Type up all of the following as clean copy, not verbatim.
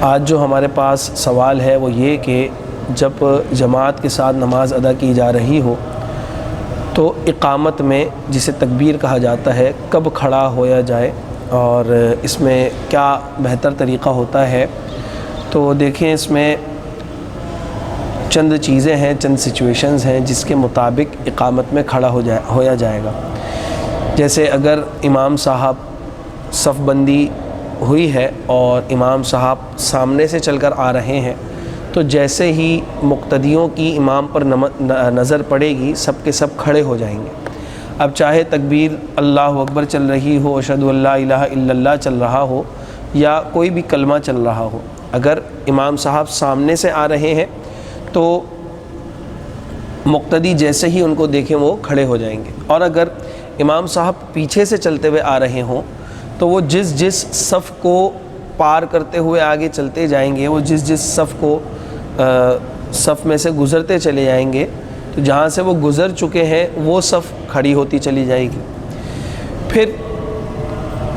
آج جو ہمارے پاس سوال ہے وہ یہ کہ جب جماعت کے ساتھ نماز ادا کی جا رہی ہو تو اقامت میں جسے تکبیر کہا جاتا ہے کب کھڑا ہویا جائے اور اس میں کیا بہتر طریقہ ہوتا ہے؟ تو دیکھیں، اس میں چند چیزیں ہیں، چند سچویشنز ہیں جس کے مطابق اقامت میں کھڑا ہویا جائے گا۔ جیسے اگر امام صاحب صف بندی ہوئی ہے اور امام صاحب سامنے سے چل کر آ رہے ہیں تو جیسے ہی مقتدیوں کی امام پر نظر پڑے گی سب کے سب کھڑے ہو جائیں گے۔ اب چاہے تکبیر اللہ اکبر چل رہی ہو، اشہد ان لا الہ الا اللہ چل رہا ہو یا کوئی بھی کلمہ چل رہا ہو، اگر امام صاحب سامنے سے آ رہے ہیں تو مقتدی جیسے ہی ان کو دیکھیں وہ کھڑے ہو جائیں گے، اور اگر امام صاحب پیچھے سے چلتے ہوئے آ رہے ہوں تو وہ جس صف کو پار کرتے ہوئے آگے چلتے جائیں گے، وہ جس صف کو صف میں سے گزرتے چلے جائیں گے تو جہاں سے وہ گزر چکے ہیں وہ صف کھڑی ہوتی چلی جائے گی۔ پھر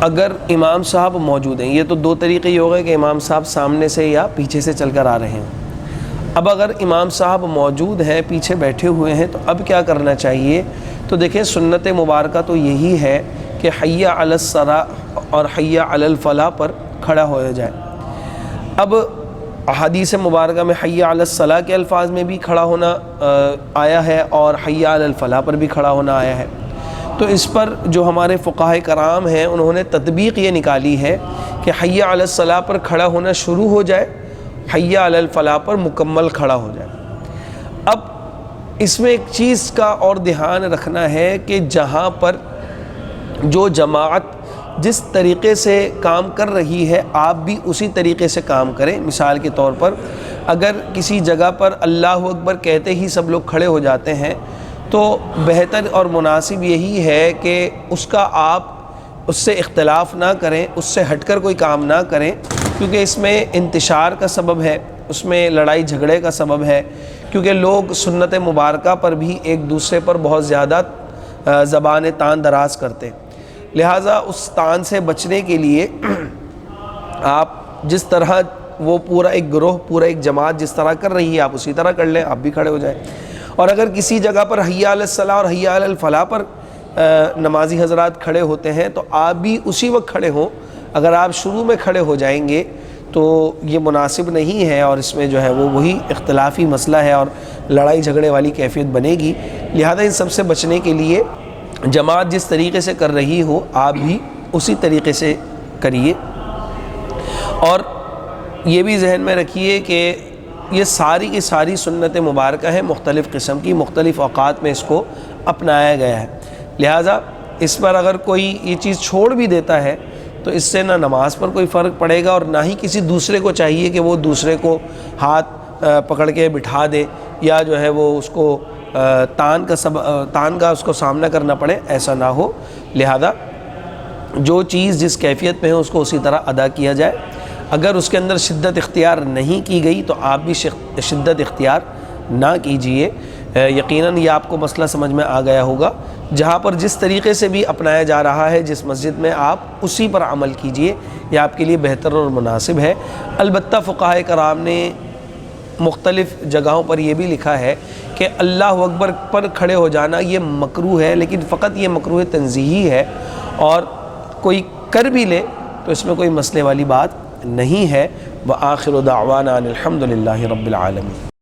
اگر امام صاحب موجود ہیں، یہ تو دو طریقے یہ ہو گئے کہ امام صاحب سامنے سے یا پیچھے سے چل کر آ رہے ہیں۔ اب اگر امام صاحب موجود ہیں، پیچھے بیٹھے ہوئے ہیں، تو اب کیا کرنا چاہیے؟ تو دیکھیں، سنت مبارکہ تو یہی ہے کہ حی علی الصلاۃ اور حی علی الفلاح پر کھڑا ہویا جائے۔ اب احادیث مبارکہ میں حی علی الصلاۃ کے الفاظ میں بھی کھڑا ہونا آیا ہے اور حی علی الفلاح پر بھی کھڑا ہونا آیا ہے، تو اس پر جو ہمارے فقہاء کرام ہیں انہوں نے تطبیق یہ نکالی ہے کہ حی علی الصلاۃ پر کھڑا ہونا شروع ہو جائے، حی علی الفلاح پر مکمل کھڑا ہو جائے۔ اب اس میں ایک چیز کا اور دھیان رکھنا ہے کہ جہاں پر جو جماعت جس طریقے سے کام کر رہی ہے آپ بھی اسی طریقے سے کام کریں۔ مثال کے طور پر اگر کسی جگہ پر اللہ اکبر کہتے ہی سب لوگ کھڑے ہو جاتے ہیں تو بہتر اور مناسب یہی ہے کہ اس کا آپ اس سے اختلاف نہ کریں، اس سے ہٹ کر کوئی کام نہ کریں، کیونکہ اس میں انتشار کا سبب ہے، اس میں لڑائی جھگڑے کا سبب ہے، کیونکہ لوگ سنت مبارکہ پر بھی ایک دوسرے پر بہت زیادہ زبان تان دراز کرتے ہیں۔ لہٰذا اس تان سے بچنے کے لیے آپ جس طرح وہ پورا ایک گروہ، پورا ایک جماعت جس طرح کر رہی ہے آپ اسی طرح کر لیں، آپ بھی کھڑے ہو جائیں۔ اور اگر کسی جگہ پر حی علی الصلاۃ اور حی علی الفلاح پر نمازی حضرات کھڑے ہوتے ہیں تو آپ بھی اسی وقت کھڑے ہوں۔ اگر آپ شروع میں کھڑے ہو جائیں گے تو یہ مناسب نہیں ہے اور اس میں جو ہے وہ وہی اختلافی مسئلہ ہے اور لڑائی جھگڑے والی کیفیت بنے گی۔ لہذا ان سب سے بچنے کے لیے جماعت جس طریقے سے کر رہی ہو آپ بھی اسی طریقے سے کریے، اور یہ بھی ذہن میں رکھیے کہ یہ ساری کی ساری سنت مبارکہ ہیں، مختلف قسم کی، مختلف اوقات میں اس کو اپنایا گیا ہے۔ لہٰذا اس پر اگر کوئی یہ چیز چھوڑ بھی دیتا ہے تو اس سے نہ نماز پر کوئی فرق پڑے گا اور نہ ہی کسی دوسرے کو چاہیے کہ وہ دوسرے کو ہاتھ پکڑ کے بٹھا دے یا جو ہے وہ اس کو تان کا اس کو سامنا کرنا پڑے، ایسا نہ ہو۔ لہذا جو چیز جس کیفیت میں ہے اس کو اسی طرح ادا کیا جائے۔ اگر اس کے اندر شدت اختیار نہیں کی گئی تو آپ بھی شدت اختیار نہ کیجیے۔ یقیناً یہ آپ کو مسئلہ سمجھ میں آ گیا ہوگا۔ جہاں پر جس طریقے سے بھی اپنایا جا رہا ہے جس مسجد میں، آپ اسی پر عمل کیجیے، یہ آپ کے لیے بہتر اور مناسب ہے۔ البتہ فقہاء کرام نے مختلف جگہوں پر یہ بھی لکھا ہے کہ اللہ اکبر پر کھڑے ہو جانا یہ مکروہ ہے، لیکن فقط یہ مکروہ تنزیہی ہے، اور کوئی کر بھی لے تو اس میں کوئی مسئلے والی بات نہیں ہے۔ وآخر دعوانا ان الحمد للہ رب العالمین۔